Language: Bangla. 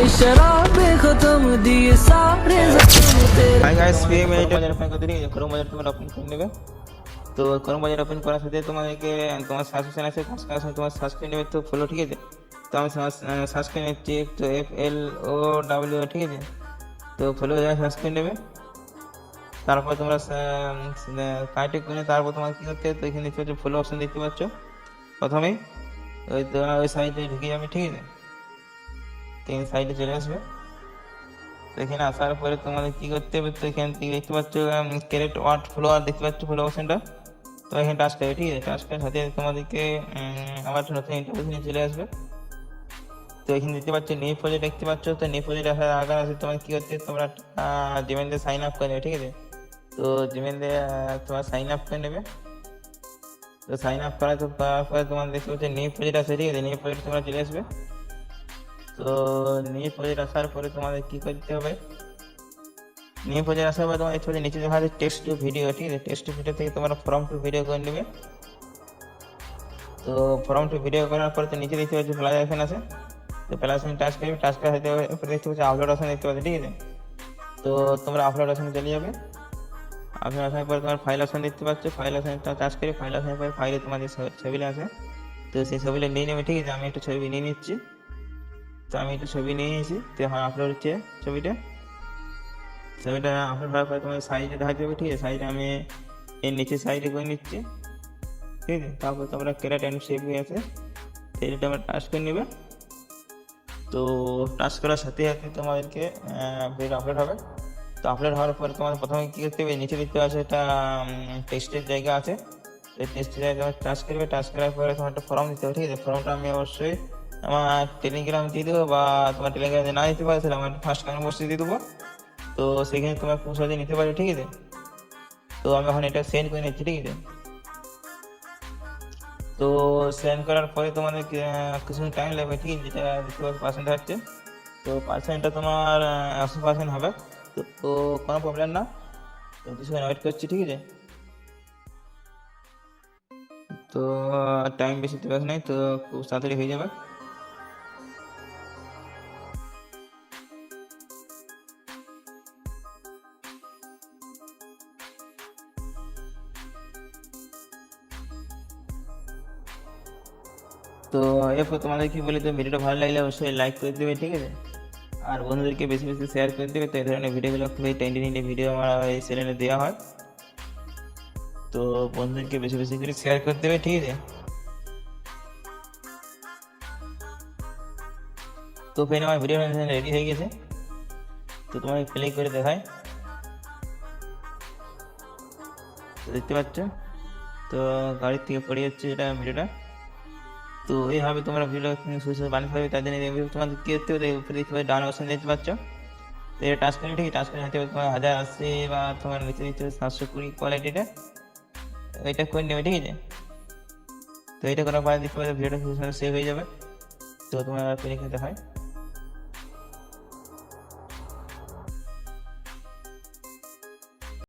शराबे खत्म दिए सारे जख्म तेरे। हाय गाइस, ये मैं बाजार ओपन कर दिए। क्रोम बाजार तुम्हारा ओपन कर নেবে। তো ক্রোম বাজার ওপেন করার সাথে তোমাদেরকে তোমার সার্চ অপশন আছে, সার্চ করার সময় তোমার সার্চ করে নেবে তো ফলো, ঠিক আছে। তো আমি সার্চ করে নিচ্ছি, তো FLOW, ঠিক আছে। তো ফলো বাজার সার্চ করে নেবে। তারপর তোমরা কানেক্ট করে তারপর তোমার কী করতে হবে, তো এখানে দেখতে পাচ্ছ ফলো অপশন দেখতে পাচ্ছ। প্রথমেই ওই সাইডে ঢুকে যাবে, ঠিক আছে। তো এই সাইডে চলে আসবে। তো এখানে আসার পরে তোমাদের কী করতে হবে, তো এখান থেকে দেখতে পাচ্ছ ক্যারেট ওয়ার্ড ফলোয়ার দেখতে পাচ্ছ, ফলো অপশনটা। তো এখানে টাচ করবে, ঠিক আছে। টাচ করার সাথে তোমাদেরকে আবার নতুন ইন্টারফেস নিয়ে চলে আসবে। তো এখানে দেখতে পাচ্ছ নিউ প্রজেক্ট দেখতে পাচ্ছ। তো নিউ প্রজেক্ট আসার আগে আছে তোমার কী করতে, তোমরা জিমেল দিয়ে সাইন আপ করে নেবে, ঠিক আছে। তো জিমেল দিয়ে তোমার সাইন আপ করে নেবে। তো সাইন আপ করার পরে তোমার দেখতে পাচ্ছ নিউ প্রজেক্ট আছে, ঠিক আছে। নিউ প্রজেক্ট তোমরা চলে আসবে। তো নিউ প্রজেক্ট আসার পরে তোমাদের কী করতে হবে, নিউ প্রজেক্ট আসার পরে তোমার দেখতে পাচ্ছ নিচে দেখা যাচ্ছে টেক্সট টু ভিডিও, ঠিক আছে। টেক্সট টু ভিডিও থেকে তোমরা ফর্ম টু ভিডিও করে নেবে। তো ফর্ম টু ভিডিও করার পরে তো নিচে দেখতে পাচ্ছি প্লাস আইকন আছে। তো প্লাস আইকন টাচ করবে, টাচ করার সাথে উপরে দেখতে পাচ্ছি আপলোড অপশন দেখতে পাচ্ছি, ঠিক আছে। তো তোমরা আপলোড অপশনে চলে যাবে। আপলোড আসার পরে তোমার ফাইল অপশন দেখতে পাচ্ছ, ফাইল অপশনটা টাচ করে ফাইল অপশনের পরে ফাইলে তোমার যে ছবিটা আছে, তো সেই ছবিটা নিয়ে নেবে, ঠিক আছে। আমি একটু ছবি নিয়ে নিচ্ছি। তো আমি একটু ছবি নিয়ে নিয়েছি। তো এখন আপলোড হচ্ছে ছবিটা আপলোড হওয়ার পরে তোমার সাইজে দেখা যাবে, ঠিক আছে। সাইজটা আমি এর নিচে সাইডে করে নিচ্ছি, ঠিক আছে। তারপর তোমরা ক্যারেট অ্যান্ড শেপ হয়ে আছে, সেইটা আমরা টাচ করে নেবে। তো টাচ করার সাথে সাথে তোমাদেরকে ভিডিও আপলোড হবে। তো আপলোড হওয়ার পরে তোমাদের প্রথমে কী করতে হবে, নিচে দেখতে পাচ্ছ একটা টেক্সটের জায়গা আছে। এই টেক্সটের জায়গায় তোমার টাচ করবে। টাচ করার পরে তোমার একটা ফর্ম দিতে হবে, ঠিক আছে। ফর্মটা আমি অবশ্যই আমার টেলিগ্রাম দিয়ে দেবো, বা তোমার টেলিগ্রামে না দিতে পারে তাহলে আমার ফার্স্ট কমেন্ট বক্সে দিয়ে দেবো। তো সেখানে তোমার খুব সহজে নিতে পারবে, ঠিক আছে। তো আমি এখন এটা সেন্ড করে নিচ্ছি, ঠিক আছে। তো সেন্ড করার পরে তোমাদের কিছু টাইম লাগবে, ঠিক আছে। যেটা দেখতে পাচ্ছ পার্সেন্ট হচ্ছে, তো পার্সেন্টটা তোমার 100% হবে। তো কোনো প্রবলেম না। তো কিছুক্ষণ ওয়েট করছি, ঠিক আছে। তো টাইম বেশি তো নেই, তো খুব তাড়াতাড়ি হয়ে যাবে। তো এরপর তোমাদের কি বলি, তো ভিডিওটা ভালো লাগলে অবশ্যই লাইক করে দেবে, ঠিক আছে। আর বন্ধুদেরকে বেশি বেশি শেয়ার করে দেবে। তো এই ধরনের ভিডিওগুলো খুবই টেন্ডি ভিডিও আমার এই চ্যানেলে দেওয়া হয়। তো বন্ধুদেরকে বেশি বেশি করে শেয়ার করে দেবে, ঠিক আছে। তো ফ্রেন্ড, আমার ভিডিও রেডি হয়ে গেছে। তো তোমাকে প্লে করে দেখায়, তো দেখতে পাচ্ছ। তো গাড়ির থেকে পড়ে যাচ্ছে এটা ভিডিওটা। তো এইভাবে তোমরা ভিডিও সুন্দর বানিয়ে পাবে। তার জন্য তোমাদের কী করতে হবে, উপরে দেখতে পাচ্ছ ডান অপশন দেখতে পাচ্ছ। তো এটা টাচ করে, ঠিক টাচ করে হাতে তোমার 1080 বা তোমার নিচে নিচে 720 কোয়ালিটিটা এটা করে নেবে, ঠিক আছে। তো এটা করার পরে দেখতে পাচ্ছ ভিডিওটা সেভ হয়ে যাবে। তো তোমার প্লে করে দেখায়।